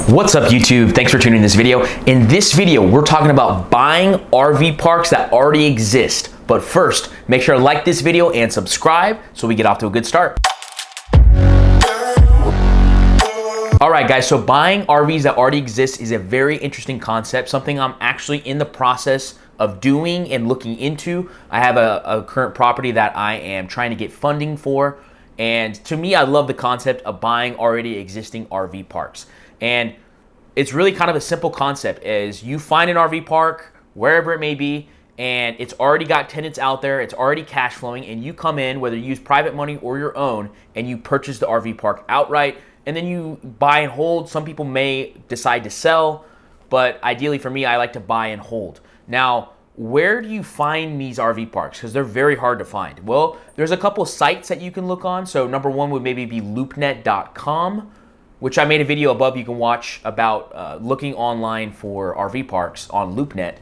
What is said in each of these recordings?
What's up YouTube? Thanks for tuning in this video. In this video, we're talking about buying RV parks that already exist. But first, make sure to like this video and subscribe so we get off to a good start. All right guys, so buying RVs that already exist is a very interesting concept, something I'm actually in the process of doing and looking into. I have a current property that I am trying to get funding for. And to me, I love the concept of buying already existing RV parks. And it's really kind of a simple concept is you find an RV park, wherever it may be, and it's already got tenants out there, it's already cash flowing, and you come in, whether you use private money or your own, and you purchase the RV park outright, and then you buy and hold. Some people may decide to sell, but ideally for me, I like to buy and hold. Now, where do you find these RV parks? Because they're very hard to find. Well, there's a couple sites that you can look on. So number one would maybe be loopnet.com, which I made a video above you can watch about looking online for RV parks on LoopNet.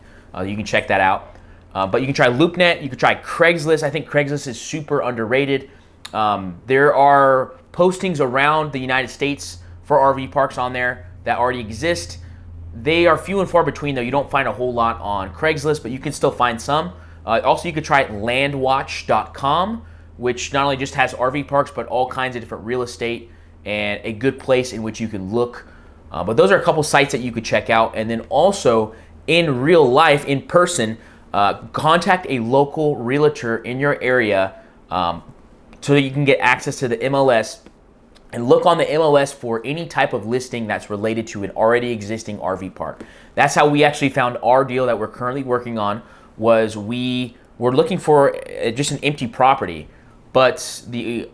You can check that out. But you can try LoopNet, you can try Craigslist. I think Craigslist is super underrated. There are postings around the United States for RV parks on there that already exist. They are few and far between though. You don't find a whole lot on Craigslist, but you can still find some. Also, you could try landwatch.com, which not only just has RV parks, but all kinds of different real estate and a good place in which you can look. But those are a couple sites that you could check out. And then also in real life, in person, contact a local realtor in your area so that you can get access to the MLS and look on the MLS for any type of listing that's related to an already existing RV park. That's how we actually found our deal that we're currently working on. Was we were looking for just an empty property, but the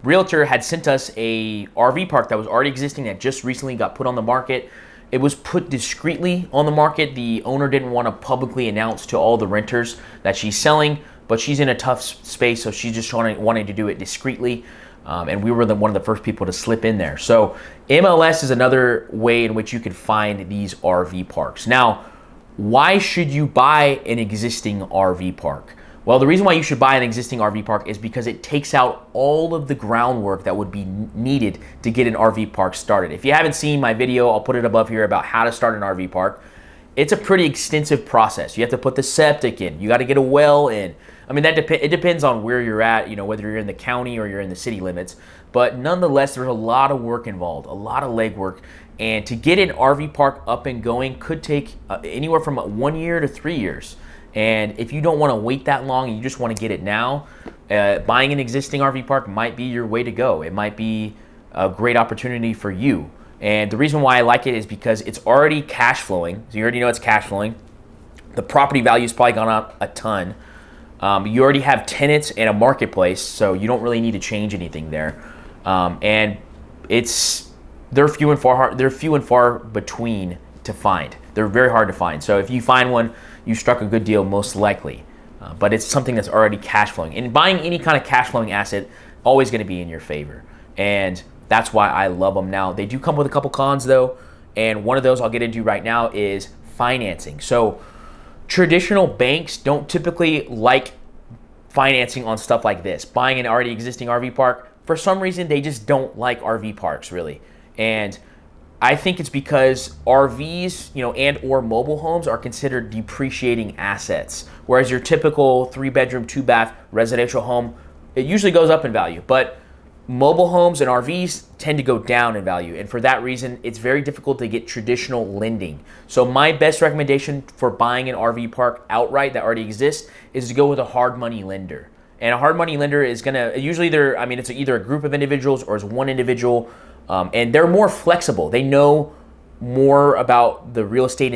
realtor had sent us a RV park that was already existing that just recently got put on the market. It was put discreetly on the market. The owner didn't want to publicly announce to all the renters that she's selling, but she's in a tough space, so she's just wanting to do it discreetly. And we were one of the first people to slip in there. So MLS is another way in which you can find these RV parks. Now, why should you buy an existing RV park? Well, the reason why you should buy an existing RV park is because it takes out all of the groundwork that would be needed to get an RV park started. If you haven't seen my video, I'll put it above here about how to start an RV park. It's a pretty extensive process. You have to put the septic in. You got to get a well in. I mean, it depends on where you're at, you know, whether you're in the county or you're in the city limits. But nonetheless, there's a lot of work involved, a lot of legwork. And to get an RV park up and going could take anywhere from 1 year to 3 years. And if you don't want to wait that long and you just want to get it now, buying an existing RV park might be your way to go. It might be a great opportunity for you. And the reason why I like it is because it's already cash flowing. So you already know it's cash flowing. The property value's probably gone up a ton. You already have tenants and a marketplace, so you don't really need to change anything there. And they're few and far between to find. They're very hard to find. So if you find one, you struck a good deal most likely. But it's something that's already cash flowing. And buying any kind of cash flowing asset always going to be in your favor. And that's why I love them. Now, they do come with a couple cons though. And one of those I'll get into right now is financing. So traditional banks don't typically like financing on stuff like this. Buying an already existing RV park, for some reason, they just don't like RV parks really. And I think it's because RVs, you know, and or mobile homes are considered depreciating assets. Whereas your typical 3-bedroom, 2-bath residential home, it usually goes up in value. But mobile homes and RVs tend to go down in value. And for that reason, it's very difficult to get traditional lending. So my best recommendation for buying an RV park outright that already exists is to go with a hard money lender. And a hard money lender is gonna, usually it's either a group of individuals or it's one individual. And they're more flexible. They know more about the real estate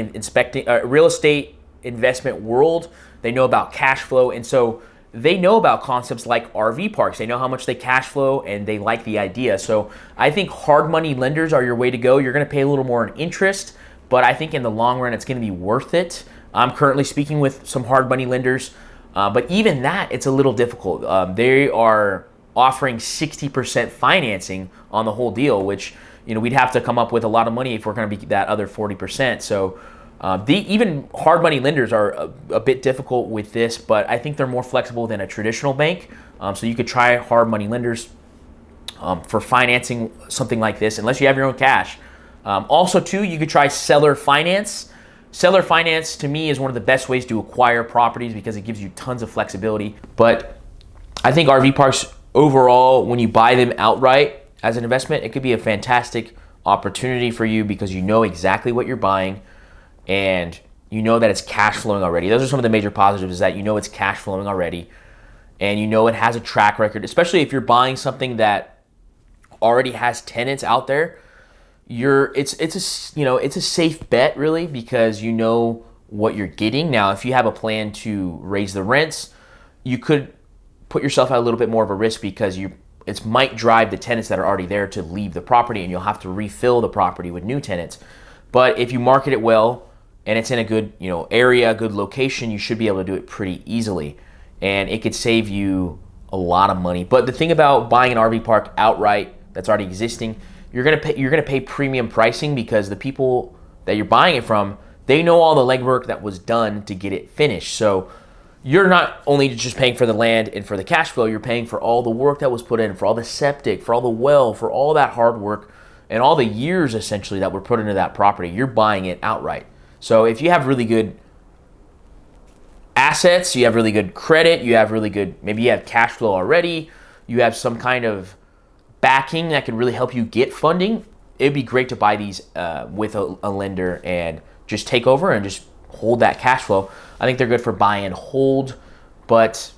investment world. They know about cash flow. And so they know about concepts like RV parks. They know how much they cash flow and they like the idea. So I think hard money lenders are your way to go. You're going to pay a little more in interest, but I think in the long run, it's going to be worth it. I'm currently speaking with some hard money lenders, but even that, it's a little difficult. They are offering 60% financing on the whole deal, which, you know, we'd have to come up with a lot of money if we're going to be that other 40%. So even hard money lenders are a bit difficult with this, but I think they're more flexible than a traditional bank. So you could try hard money lenders for financing something like this, unless you have your own cash. Also too, you could try seller finance. Seller finance to me is one of the best ways to acquire properties because it gives you tons of flexibility. But I think RV parks overall, when you buy them outright as an investment, it could be a fantastic opportunity for you because you know exactly what you're buying and you know that it's cash flowing already. Those are some of the major positives, is that you know it's cash flowing already and you know it has a track record, especially if you're buying something that already has tenants out there. It's a safe bet really because you know what you're getting. Now, if you have a plan to raise the rents, you could put yourself at a little bit more of a risk because it might drive the tenants that are already there to leave the property and you'll have to refill the property with new tenants. But if you market it well and it's in a good, area, a good location, you should be able to do it pretty easily. And it could save you a lot of money. But the thing about buying an RV park outright that's already existing, you're gonna pay premium pricing because the people that you're buying it from, they know all the legwork that was done to get it finished. So you're not only just paying for the land and for the cash flow, you're paying for all the work that was put in, for all the septic, for all the well, for all that hard work, and all the years essentially that were put into that property. You're buying it outright. So if you have really good assets, you have really good credit, maybe you have cash flow already, you have some kind of backing that can really help you get funding, it'd be great to buy these with a lender and just take over and just hold that cash flow. I think they're good for buy and hold, but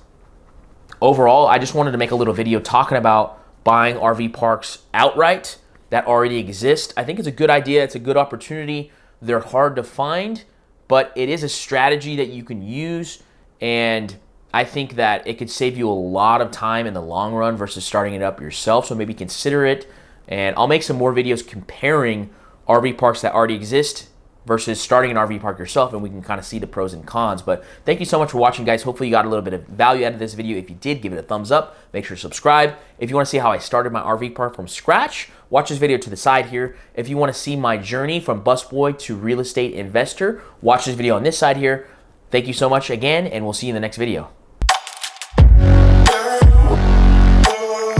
overall, I just wanted to make a little video talking about buying RV parks outright that already exist. I think it's a good idea. It's a good opportunity. They're hard to find, but it is a strategy that you can use, and I think that it could save you a lot of time in the long run versus starting it up yourself, so maybe consider it. And I'll make some more videos comparing RV parks that already exist versus starting an RV park yourself, and we can kind of see the pros and cons. But thank you so much for watching, guys. Hopefully you got a little bit of value out of this video. If you did, give it a thumbs up. Make sure to subscribe. If you want to see how I started my RV park from scratch, watch this video to the side here. If you want to see my journey from busboy to real estate investor, watch this video on this side here. Thank you so much again, and we'll see you in the next video.